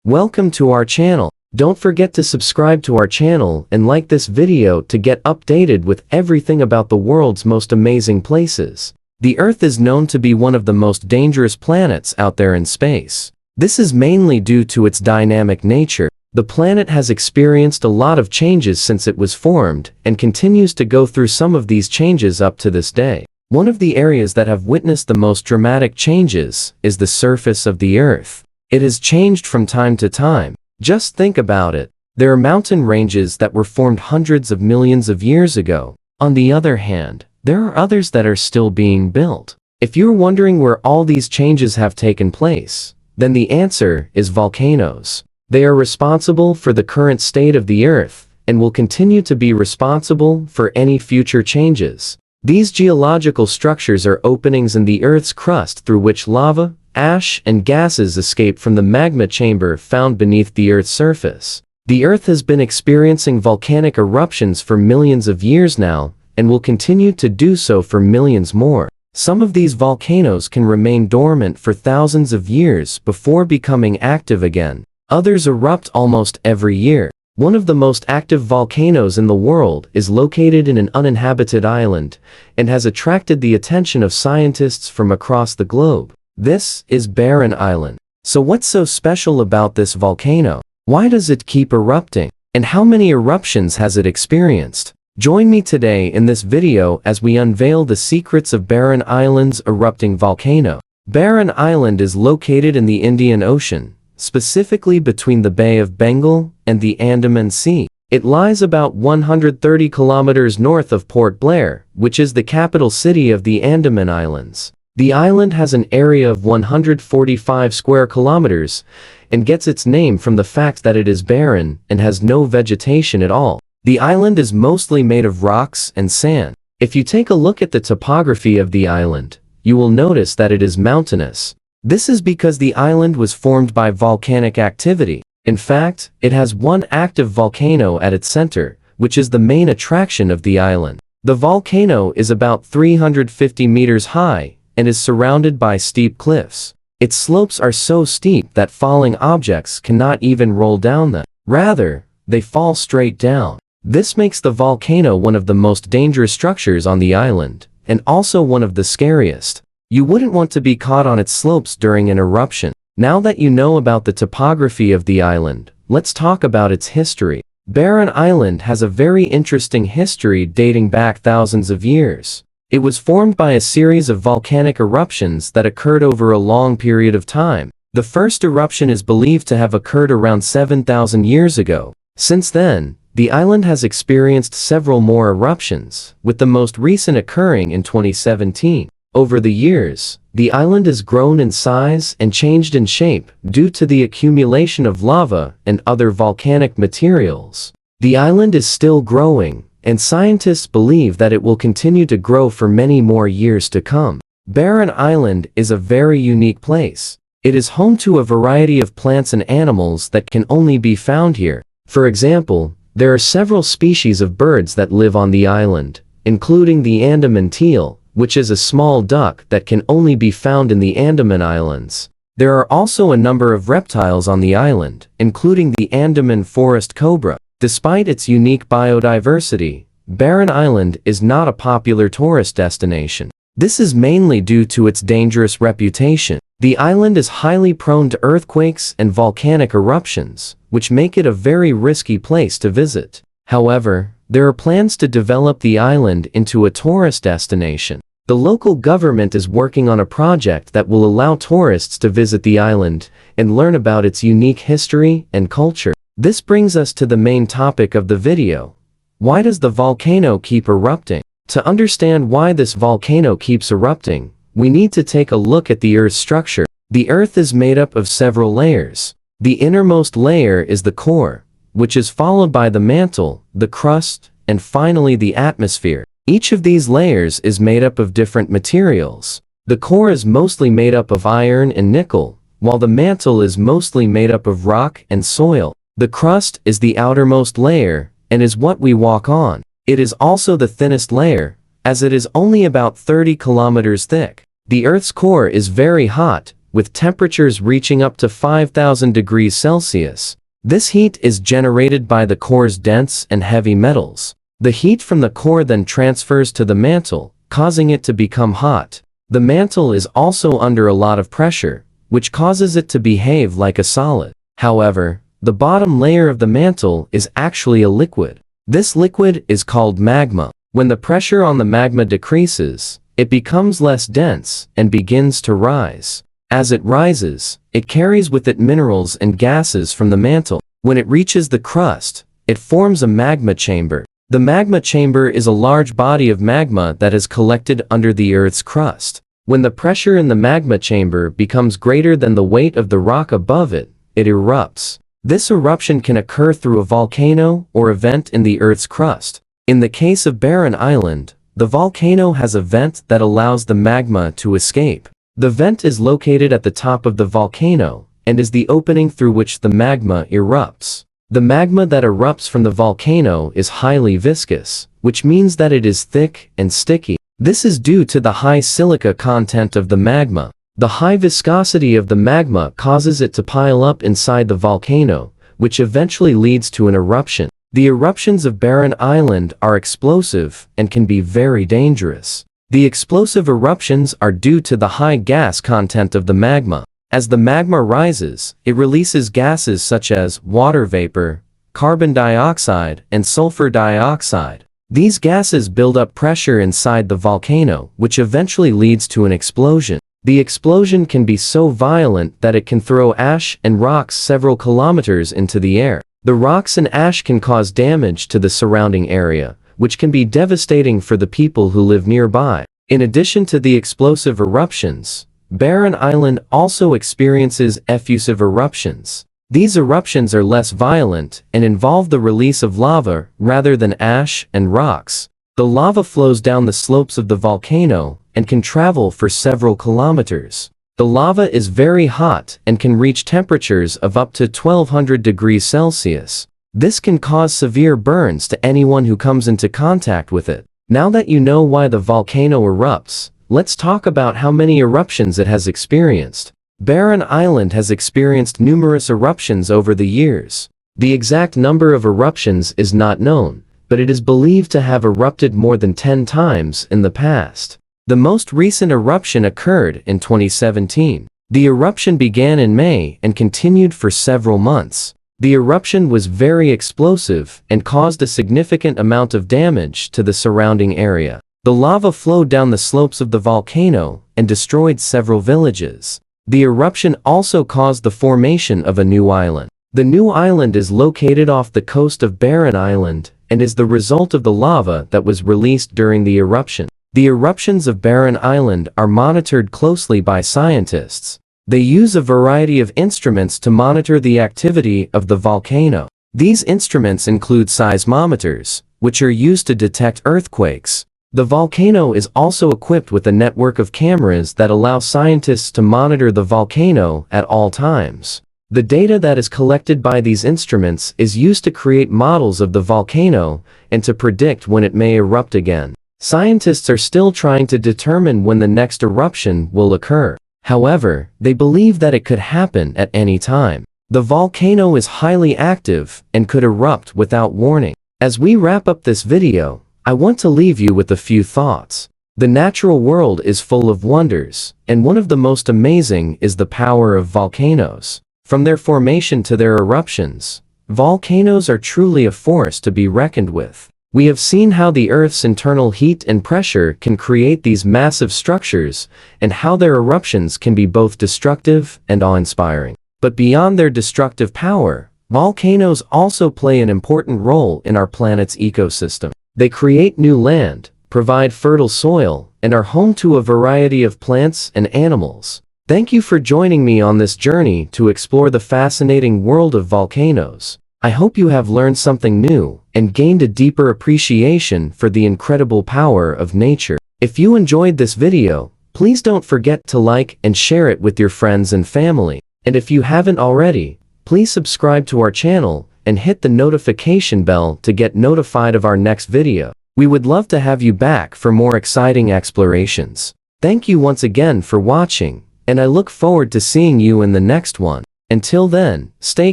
Welcome to our channel. Don't forget to subscribe to our channel and like this video to get updated with everything about the world's most amazing places. The Earth is known to be one of the most dangerous planets out there in space. This is mainly due to its dynamic nature. The planet has experienced a lot of changes since it was formed and continues to go through some of these changes up to this day. One of the areas that have witnessed the most dramatic changes is the surface of the Earth. It has changed from time to time. Just think about it. There are mountain ranges that were formed hundreds of millions of years ago. On the other hand, there are others that are still being built. If you're wondering where all these changes have taken place, then the answer is volcanoes. They are responsible for the current state of the Earth and will continue to be responsible for any future changes. These geological structures are openings in the Earth's crust through which lava, ash, and gases escape from the magma chamber found beneath the Earth's surface. The Earth has been experiencing volcanic eruptions for millions of years now, and will continue to do so for millions more. Some of these volcanoes can remain dormant for thousands of years before becoming active again. Others erupt almost every year. One of the most active volcanoes in the world is located in an uninhabited island, and has attracted the attention of scientists from across the globe. This is Barren Island. So what's so special about this volcano? Why does it keep erupting? And how many eruptions has it experienced? Join me today in this video as we unveil the secrets of Barren Island's erupting volcano. Barren Island is located in the Indian Ocean, specifically between the Bay of Bengal and the Andaman Sea. It lies about 130 kilometers north of Port Blair, which is the capital city of the Andaman Islands. The island has an area of 145 square kilometers and gets its name from the fact that it is barren and has no vegetation at all. The island is mostly made of rocks and sand. If you take a look at the topography of the island, you will notice that it is mountainous. This is because the island was formed by volcanic activity. In fact, it has one active volcano at its center, which is the main attraction of the island. The volcano is about 350 meters high and is surrounded by steep cliffs. Its slopes are so steep that falling objects cannot even roll down them. Rather, they fall straight down. This makes the volcano one of the most dangerous structures on the island, and also one of the scariest. You wouldn't want to be caught on its slopes during an eruption. Now that you know about the topography of the island, let's talk about its history. Barren Island has a very interesting history dating back thousands of years. It was formed by a series of volcanic eruptions that occurred over a long period of time. The first eruption is believed to have occurred around 7,000 years ago. Since then, the island has experienced several more eruptions, with the most recent occurring in 2017. Over the years, the island has grown in size and changed in shape due to the accumulation of lava and other volcanic materials. The island is still growing, and scientists believe that it will continue to grow for many more years to come. Barren Island is a very unique place. It is home to a variety of plants and animals that can only be found here. For example, there are several species of birds that live on the island, including the Andaman teal, which is a small duck that can only be found in the Andaman Islands. There are also a number of reptiles on the island, including the Andaman forest cobra. Despite its unique biodiversity, Barren Island is not a popular tourist destination. This is mainly due to its dangerous reputation. The island is highly prone to earthquakes and volcanic eruptions, which make it a very risky place to visit. However, there are plans to develop the island into a tourist destination. The local government is working on a project that will allow tourists to visit the island and learn about its unique history and culture. This brings us to the main topic of the video. Why does the volcano keep erupting? To understand why this volcano keeps erupting, we need to take a look at the Earth's structure. The Earth is made up of several layers. The innermost layer is the core, which is followed by the mantle, the crust, and finally the atmosphere. Each of these layers is made up of different materials. The core is mostly made up of iron and nickel, while the mantle is mostly made up of rock and soil. The crust is the outermost layer, and is what we walk on. It is also the thinnest layer, as it is only about 30 kilometers thick. The Earth's core is very hot, with temperatures reaching up to 5,000 degrees Celsius. This heat is generated by the core's dense and heavy metals. The heat from the core then transfers to the mantle, causing it to become hot. The mantle is also under a lot of pressure, which causes it to behave like a solid. However, the bottom layer of the mantle is actually a liquid. This liquid is called magma. When the pressure on the magma decreases, it becomes less dense and begins to rise. As it rises, it carries with it minerals and gases from the mantle. When it reaches the crust, it forms a magma chamber. The magma chamber is a large body of magma that is collected under the Earth's crust. When the pressure in the magma chamber becomes greater than the weight of the rock above it, it erupts. This eruption can occur through a volcano or a vent in the Earth's crust. In the case of Barren Island, the volcano has a vent that allows the magma to escape. The vent is located at the top of the volcano and is the opening through which the magma erupts. The magma that erupts from the volcano is highly viscous, which means that it is thick and sticky. This is due to the high silica content of the magma. The high viscosity of the magma causes it to pile up inside the volcano, which eventually leads to an eruption. The eruptions of Barren Island are explosive and can be very dangerous. The explosive eruptions are due to the high gas content of the magma. As the magma rises, it releases gases such as water vapor, carbon dioxide, and sulfur dioxide. These gases build up pressure inside the volcano, which eventually leads to an explosion. The explosion can be so violent that it can throw ash and rocks several kilometers into the air. The rocks and ash can cause damage to the surrounding area, which can be devastating for the people who live nearby. In addition to the explosive eruptions, Barren Island also experiences effusive eruptions. These eruptions are less violent and involve the release of lava rather than ash and rocks. The lava flows down the slopes of the volcano and can travel for several kilometers. The lava is very hot and can reach temperatures of up to 1200 degrees Celsius. This can cause severe burns to anyone who comes into contact with it. Now that you know why the volcano erupts, let's talk about how many eruptions it has experienced. Barren Island has experienced numerous eruptions over the years. The exact number of eruptions is not known, but it is believed to have erupted more than 10 times in the past. The most recent eruption occurred in 2017. The eruption began in May and continued for several months. The eruption was very explosive and caused a significant amount of damage to the surrounding area. The lava flowed down the slopes of the volcano and destroyed several villages. The eruption also caused the formation of a new island. The new island is located off the coast of Barren Island and is the result of the lava that was released during the eruption. The eruptions of Barren Island are monitored closely by scientists. They use a variety of instruments to monitor the activity of the volcano. These instruments include seismometers, which are used to detect earthquakes. The volcano is also equipped with a network of cameras that allow scientists to monitor the volcano at all times. The data that is collected by these instruments is used to create models of the volcano and to predict when it may erupt again. Scientists are still trying to determine when the next eruption will occur. However, they believe that it could happen at any time. The volcano is highly active and could erupt without warning. As we wrap up this video, I want to leave you with a few thoughts. The natural world is full of wonders, and one of the most amazing is the power of volcanoes. From their formation to their eruptions, volcanoes are truly a force to be reckoned with. We have seen how the Earth's internal heat and pressure can create these massive structures, and how their eruptions can be both destructive and awe-inspiring. But beyond their destructive power, volcanoes also play an important role in our planet's ecosystem. They create new land, provide fertile soil, and are home to a variety of plants and animals. Thank you for joining me on this journey to explore the fascinating world of volcanoes. I hope you have learned something new and gained a deeper appreciation for the incredible power of nature. If you enjoyed this video, please don't forget to like and share it with your friends and family. And if you haven't already, please subscribe to our channel and hit the notification bell to get notified of our next video. We would love to have you back for more exciting explorations. Thank you once again for watching, and I look forward to seeing you in the next one. Until then, stay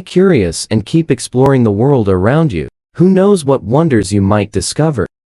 curious and keep exploring the world around you. Who knows what wonders you might discover.